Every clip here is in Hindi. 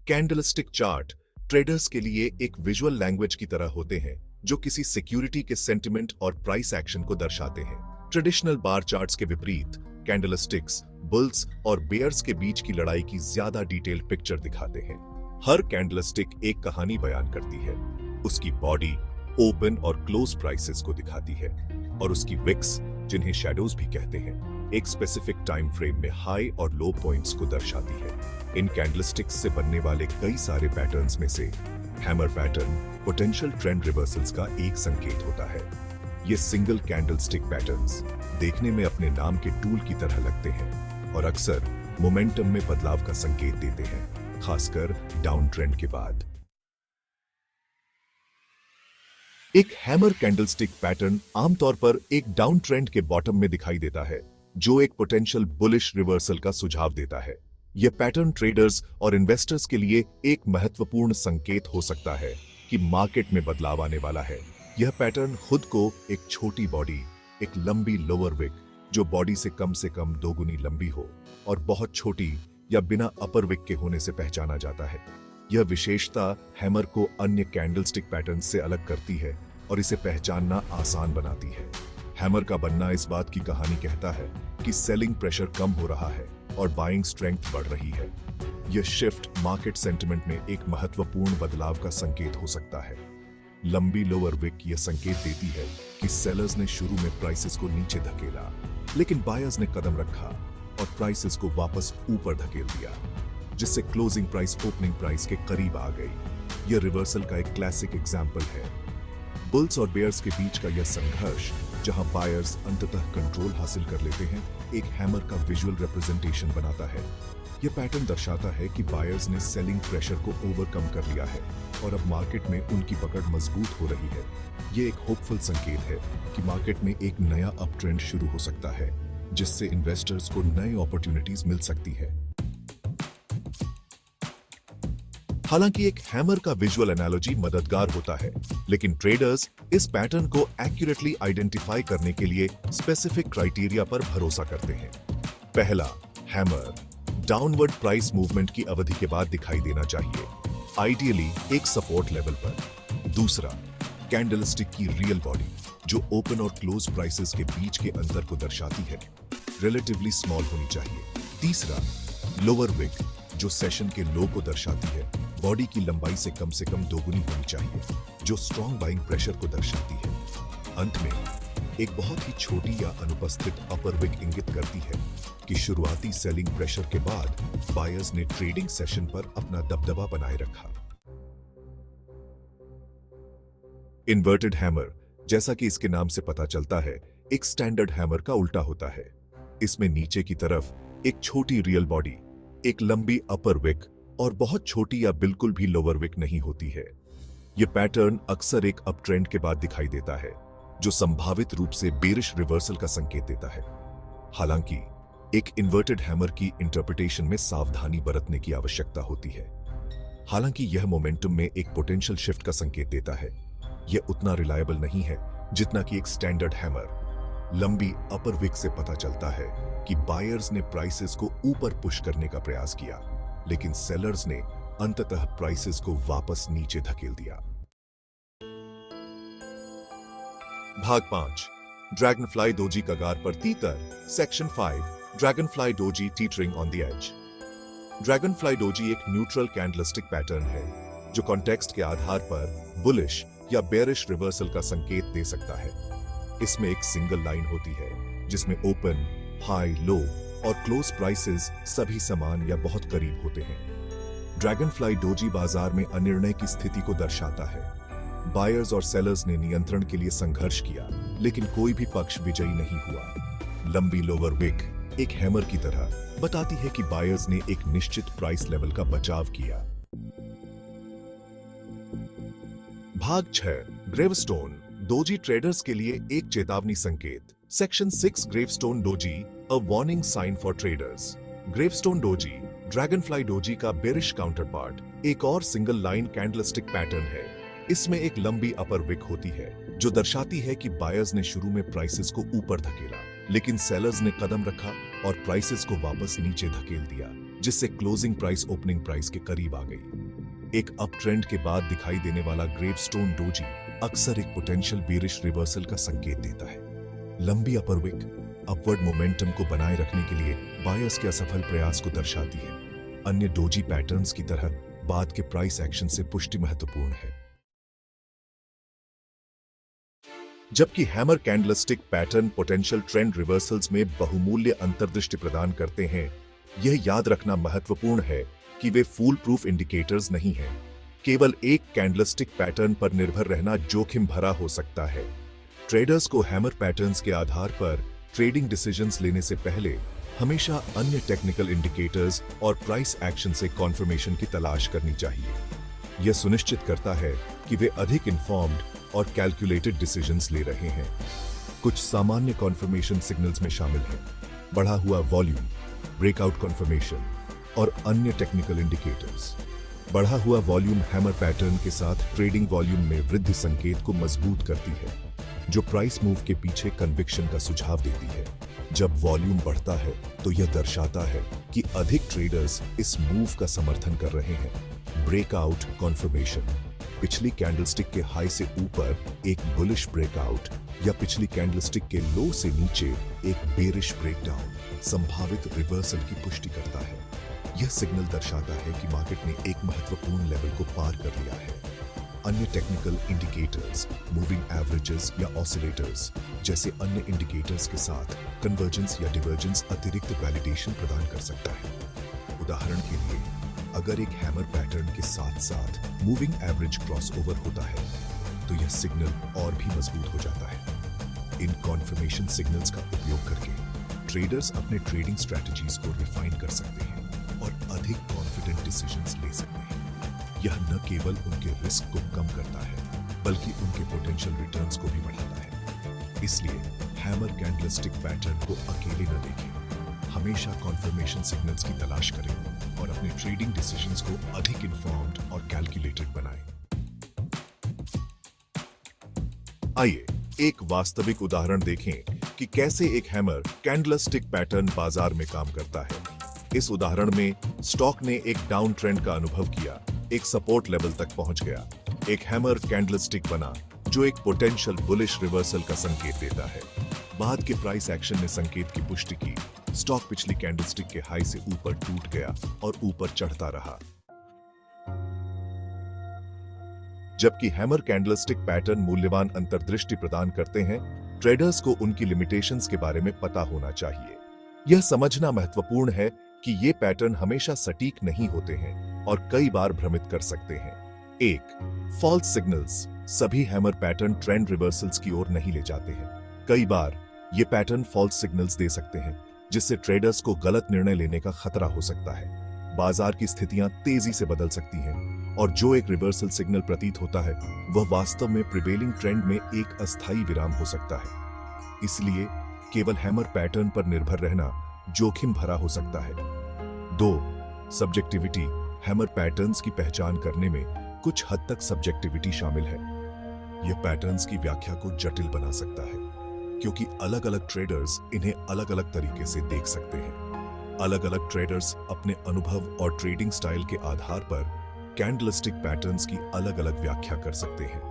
कैंडलस्टिक चार्ट ट्रेडर्स के लिए एक विजुअल लैंग्वेज की तरह होते हैं जो किसी सिक्योरिटी के सेंटिमेंट और प्राइस एक्शन को दर्शाते हैं। ट्रेडिशनल बार चार्ट्स के विपरीत कैंडलस्टिक्स बुल्स और बेयर्स के बीच की लड़ाई की ज्यादा डिटेल्ड पिक्चर दिखाते हैं। हर कैंडलस्टिक एक कहानी बयान करती है। उसकी बॉडी ओपन और क्लोज प्राइसेस को दिखाती है और उसकी विक्स, जिन्हें शैडोज भी कहते हैं, एक स्पेसिफिक टाइम फ्रेम में हाई और लो पॉइंट्स को दर्शाती है। इन कैंडलस्टिक्स से बनने वाले कई सारे पैटर्न्स में से hammer pattern potential trend reversals का एक संकेत होता है। ये सिंगल कैंडलस्टिक पैटर्न्स देखने में अपने नाम के टूल की तरह लगते हैं और अक्सर मोमेंटम में बदलाव का संकेत देते हैं, खासकर डाउन ट्रेंड के बाद। एक हैमर कैंडलस्टिक पैटर्न आमतौर पर एक डाउन ट्रेंड के बॉटम में दिखाई देता है, जो एक पोटेंशियल बुलिश रिवर्सल का सुझाव देता है। यह पैटर्न ट्रेडर्स और इन्वेस्टर्स के लिए एक महत्वपूर्ण संकेत हो सकता है कि मार्केट में बदलाव आने वाला है। यह पैटर्न खुद को एक छोटी बॉडी, एक लंबी लोअर विक जो बॉडी से कम दोगुनी लंबी हो और बहुत छोटी या बिना अपर विक के होने से पहचाना जाता है। यह विशेषता हैमर को अन्य कैंडलस्टिक पैटर्न से अलग करती है और इसे पहचानना आसान बनाती है। हैमर का बनना इस बात की कहानी कहता है कि सेलिंग प्रेशर कम हो रहा है और बाइंग स्ट्रेंथ बढ़ रही है। यह शिफ्ट मार्केट सेंटिमेंट में एक महत्वपूर्ण बदलाव का संकेत हो सकता है। लंबी लोअर विक यह संकेत देती है कि सेलर्स ने शुरू में प्राइसेस को नीचे धकेला, लेकिन बायर्स ने कदम रखा और प्राइसेस को वापस ऊपर धकेल दिया, जिससे क्लोजिंग प्राइस ओपनिंग प्राइस के करीब आ गई। यह रिवर्सल का एक क्लासिक एग्जाम्पल है। बुल्स और बेयर्स के बीच का यह संघर्ष, जहां बायर्स अंततः कंट्रोल हासिल कर लेते हैं, एक हैमर का विजुअल रिप्रेजेंटेशन बनाता है। यह पैटर्न दर्शाता है कि बायर्स ने सेलिंग प्रेशर को ओवरकम कर लिया है और अब मार्केट में उनकी पकड़ मजबूत हो रही है। यह एक होपफुल संकेत है कि मार्केट में एक नया अप ट्रेंड शुरू हो सकता है, जिससे इन्वेस्टर्स को नई अपॉर्चुनिटीज मिल सकती है। हालांकि एक हैमर का विजुअल एनालॉजी मददगार होता है, लेकिन ट्रेडर्स इस पैटर्न को एक्यूरेटली आइडेंटिफाई करने के लिए स्पेसिफिक क्राइटेरिया पर भरोसा करते हैं। पहला, हैमर डाउनवर्ड प्राइस मूवमेंट की अवधि के बाद दिखाई देना चाहिए, आइडियली एक सपोर्ट लेवल पर। दूसरा, कैंडलस्टिक की रियल बॉडी जो ओपन और क्लोज प्राइसेस के बीच के अंतर को दर्शाती है, रिलेटिवली स्मॉल होनी चाहिए। तीसरा, लोअर विक जो सेशन के लो को दर्शाती है, बॉडी की लंबाई से कम दोगुनी होनी चाहिए, जो स्ट्रॉन्ग बाइंग प्रेशर को दर्शाती है। अंत में एक बहुत ही छोटी या अनुपस्थित अपर विक इंगित करती है कि शुरुआती सेलिंग प्रेशर के बाद बायर्स ने ट्रेडिंग सेशन पर अपना दबदबा बनाए रखा। इन्वर्टेड हैमर, जैसा कि इसके नाम से पता चलता है, एक स्टैंडर्ड हैमर का उल्टा होता है। इसमें नीचे की तरफ एक छोटी रियल बॉडी, एक लंबी अपर विक और बहुत छोटी या बिल्कुल भी लोअर विक नहीं होती है। यह पैटर्न अक्सर एक अप ट्रेंड के बाद दिखाई देता है, जो संभावित रूप से बेरिश रिवर्सल का संकेत देता है। हालांकि एक इन्वर्टेड हैमर की इंटरप्रिटेशन में सावधानी बरतने की आवश्यकता होती है। हालांकि यह मोमेंटम में एक पोटेंशियल शिफ्ट का संकेत देता है, यह उतना रिलायबल नहीं है जितना कि एक स्टैंडर्ड हैमर। लंबी अपर विक से पता चलता है कि बायर्स ने प्राइसेस को ऊपर पुश करने का प्रयास किया, लेकिन सेलर्स ने अंततः प्राइसेस को वापस नीचे धकेल दिया। भाग 5, ड्रैगनफ्लाई डोजी कगार पर तीतर। Section 5, dragonfly doji teetering on the edge. Dragonfly doji एक न्यूट्रल कैंडलस्टिक पैटर्न है जो कॉन्टेक्स्ट के आधार पर बुलिश या बेरिश रिवर्सल का संकेत दे सकता है। इसमें एक सिंगल लाइन होती है जिसमें ओपन, हाई, लो और क्लोज प्राइसेस सभी समान या बहुत करीब होते हैं। ड्रैगनफ्लाई डोजी बाजार में अनिर्णय की स्थिति को दर्शाता है। बायर्स और सेलर्स ने नियंत्रण के लिए संघर्ष किया, लेकिन कोई भी पक्ष विजयी नहीं हुआ। लंबी लोअर विक एक हैमर की तरह बताती है कि बायर्स ने एक निश्चित प्राइस लेवल का बचाव किया। भाग 6, ग्रेवस्टोन डोजी ट्रेडर्स के लिए एक चेतावनी संकेत। Section 6, gravestone doji a warning sign for traders. Gravestone doji dragonfly doji का बेरिश काउंटरपार्ट एक और सिंगल लाइन कैंडलस्टिक पैटर्न है। इसमें एक लंबी अपर विक होती है जो दर्शाती है कि बायर्स ने शुरू में प्राइसेस को ऊपर धकेला, लेकिन सेलर्स ने कदम रखा और प्राइसेस को वापस नीचे धकेल दिया, जिससे क्लोजिंग प्राइस ओपनिंग प्राइस के करीब आ गई। एक अप ट्रेंड के बाद दिखाई देने वाला ग्रेवस्टोन डोजी अक्सर एक पोटेंशियल बेरिश रिवर्सल का संकेत देता है। लंबी अपर विक अपवर्ड मोमेंटम को बनाए रखने के लिए बायर्स के असफल प्रयास को दर्शाती है। अन्य डोजी पैटर्न्स की तरह बाद के प्राइस एक्शन से पुष्टि महत्वपूर्ण है। जबकि hammer candlestick pattern potential trend reversals में बहुमूल्य अंतर्दृष्टि प्रदान करते हैं, यह याद रखना महत्वपूर्ण है कि वे फूल प्रूफ इंडिकेटर्स नहीं हैं। केवल एक कैंडलस्टिक पैटर्न पर निर्भर रहना जोखिम भरा हो सकता है। ट्रेडर्स को हैमर पैटर्न्स के आधार पर ट्रेडिंग डिसीजंस लेने से पहले हमेशा अन्य टेक्निकल इंडिकेटर्स और प्राइस एक्शन से कॉन्फर्मेशन की तलाश करनी चाहिए। यह सुनिश्चित करता है कि वे अधिक इन्फॉर्म्ड और कैलकुलेटेड डिसीजंस ले रहे हैं। कुछ सामान्य कॉन्फर्मेशन सिग्नल्स में शामिल हैं बढ़ा हुआ वॉल्यूम, ब्रेकआउट कॉन्फर्मेशन और अन्य टेक्निकल इंडिकेटर्स। बढ़ा हुआ वॉल्यूम हैमर पैटर्न के साथ ट्रेडिंग वॉल्यूम में वृद्धि संकेत को मजबूत करती है, जो प्राइस मूव के पीछे कन्विक्शन का सुझाव देती है। जब वॉल्यूम बढ़ता है तो यह दर्शाता है कि अधिक ट्रेडर्स इस मूव का समर्थन कर रहे हैं। ब्रेकआउट कॉन्फर्मेशन पिछली कैंडलस्टिक के हाई से ऊपर एक बुलिश ब्रेकआउट या पिछली कैंडलस्टिक के लो से नीचे एक बेरिश ब्रेकडाउन संभावित रिवर्सल की पुष्टि करता है। यह सिग्नल दर्शाता है कि मार्केट ने एक महत्वपूर्ण लेवल को पार कर लिया है। अन्य टेक्निकल इंडिकेटर्स, मूविंग एवरेजेस या ऑसिलेटर्स जैसे अन्य इंडिकेटर्स के साथ कन्वर्जेंस या डिवर्जेंस अतिरिक्त वैलिडेशन प्रदान कर सकता है। उदाहरण के लिए, अगर एक हैमर पैटर्न के साथ साथ मूविंग एवरेज क्रॉसओवर होता है तो यह सिग्नल और भी मजबूत हो जाता है। इन कॉन्फर्मेशन सिग्नल्स का उपयोग करके ट्रेडर्स अपने ट्रेडिंग स्ट्रेटजीज को रिफाइन कर सकते हैं और अधिक कॉन्फिडेंट डिसीजंस ले सकते हैं। यह न केवल उनके रिस्क को कम करता है बल्कि उनके पोटेंशियल रिटर्न्स को भी बढ़ाता है। इसलिए हैमर कैंडलस्टिक पैटर्न को अकेले न देखें, हमेशा कॉन्फर्मेशन सिग्नल्स की तलाश करें और अपने ट्रेडिंग डिसीजंस को अधिक इन्फॉर्म्ड और कैलकुलेटेड बनाएं। आइए एक वास्तविक उदाहरण देखें कि कैसे एक हैमर कैंडलस्टिक पैटर्न बाजार में काम करता है। इस उदाहरण में स्टॉक ने एक डाउन ट्रेंड का अनुभव किया, एक सपोर्ट लेवल तक पहुंच गया, एक हैमर कैंडलस्टिक बना जो एक पोटेंशियल बुलिश रिवर्सल का संकेत देता है। बाद के प्राइस एक्शन ने संकेत की पुष्टि की। स्टॉक पिछली कैंडलस्टिक के हाई से ऊपर टूट गया और ऊपर चढ़ता रहा। जबकि हैमर कैंडलस्टिक पैटर्न मूल्यवान अंतर्दृष्टि प्रदान करते हैं, ट्रेडर्स को उनकी लिमिटेशंस के बारे में पता होना चाहिए। यह समझना महत्वपूर्ण है कि ये पैटर्न हमेशा सटीक नहीं होते हैं और कई बार भ्रमित कर सकते हैं। 1. फॉल्स सिग्नल्स सभी हैमर पैटर्न ट्रेंड रिवर्सल्स की ओर नहीं ले जाते हैं। कई बार ये पैटर्न फॉल्स सिग्नल्स दे सकते हैं, जिससे ट्रेडर्स को गलत निर्णय लेने का खतरा हो सकता है। बाजार की स्थितियां तेजी से बदल सकती हैं और जो एक रिवर्सल सिग्नल प्रतीत होता है वह वास्तव में प्रिवेलिंग ट्रेंड में एक अस्थायी विराम हो सकता है। इसलिए केवल हैमर पैटर्न पर निर्भर रहना जोखिम भरा हो सकता है। 2. सब्जेक्टिविटी हैमर पैटर्न्स की पहचान करने में कुछ हद तक सब्जेक्टिविटी शामिल है। यह पैटर्न्स की व्याख्या को जटिल बना सकता है क्योंकि अलग-अलग ट्रेडर्स इन्हें अलग-अलग तरीके से देख सकते हैं। अलग-अलग ट्रेडर्स अपने अनुभव और ट्रेडिंग स्टाइल के आधार पर कैंडलस्टिक पैटर्न्स की अलग-अलग व्याख्या कर सकते हैं।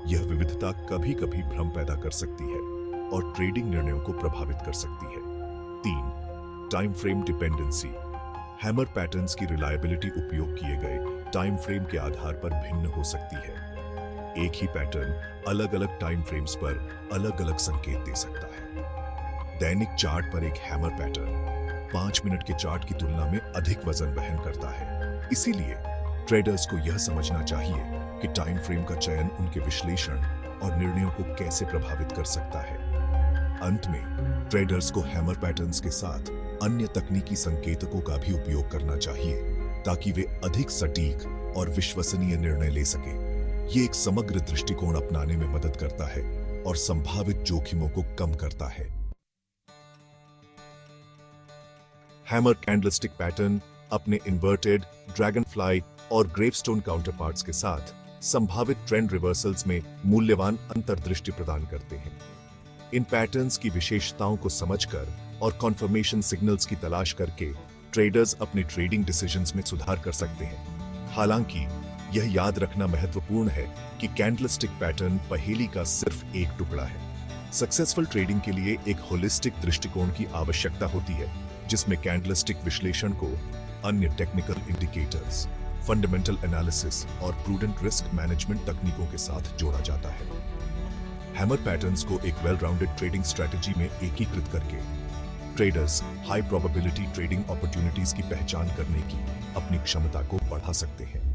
यह विविधता कभी-कभी भ्रम पैदा कर सकती है और ट्रेडिंग निर्णयों को प्रभावित कर सकती है। 3. Time frame dependency hammer patterns की रिलायबिलिटी उपयोग किए गए टाइम फ्रेम के आधार पर भिन्न हो सकती है। एक ही पैटर्न अलग-अलग टाइम फ्रेम्स पर अलग-अलग संकेत दे सकता है। दैनिक चार्ट पर एक हैमर पैटर्न 5 मिनट के चार्ट की तुलना में अधिक वजन वहन करता है। इसीलिए ट्रेडर्स को यह समझना चाहिए कि टाइम फ्रेम का चयन उनके विश्लेषण और निर्णयों को कैसे प्रभावित कर सकता है। अंत में ट्रेडर्स को हैमर पैटर्न्स के साथ अन्य तकनीकी संकेतकों का भी उपयोग करना चाहिए ताकि वे अधिक सटीक और विश्वसनीय निर्णय ले सकें। ये एक समग्र दृष्टिकोण अपनाने में मदद करता है और संभावित जोखिमों को कम करता है। हैमर कैंडलस्टिक पैटर्न अपने इन्वर्टेड, ड्रैगनफ्लाई और ग्रेवस्टोन काउंटरपार्ट्स के साथ संभावित ट्रेंड रिवर्सल्स में मूल्यवान अंतर्दृष्टि प्रदान करते हैं। इन पैटर्न्स की विशेषताओं को समझकर और कॉन्फर्मेशन सिग्नल्स की तलाश करके ट्रेडर्स अपने ट्रेडिंग डिसीजंस में सुधार कर सकते हैं। हालांकि यह याद रखना महत्वपूर्ण है कि कैंडलस्टिक पैटर्न पहेली का सिर्फ एक टुकड़ा है। सक्सेसफुल ट्रेडिंग के लिए एक होलिस्टिक दृष्टिकोण की आवश्यकता होती है, जिसमें कैंडलस्टिक विश्लेषण को अन्य टेक्निकल इंडिकेटर्स, फंडामेंटल एनालिसिस और प्रूडेंट रिस्क मैनेजमेंट तकनीकों के साथ जोड़ा जाता है। हैमर पैटर्न्स को एक वेल राउंडेड ट्रेडिंग स्ट्रेटजी में एकीकृत करके traders high probability trading opportunities की पहचान करने की अपनी क्षमता को बढ़ा सकते हैं।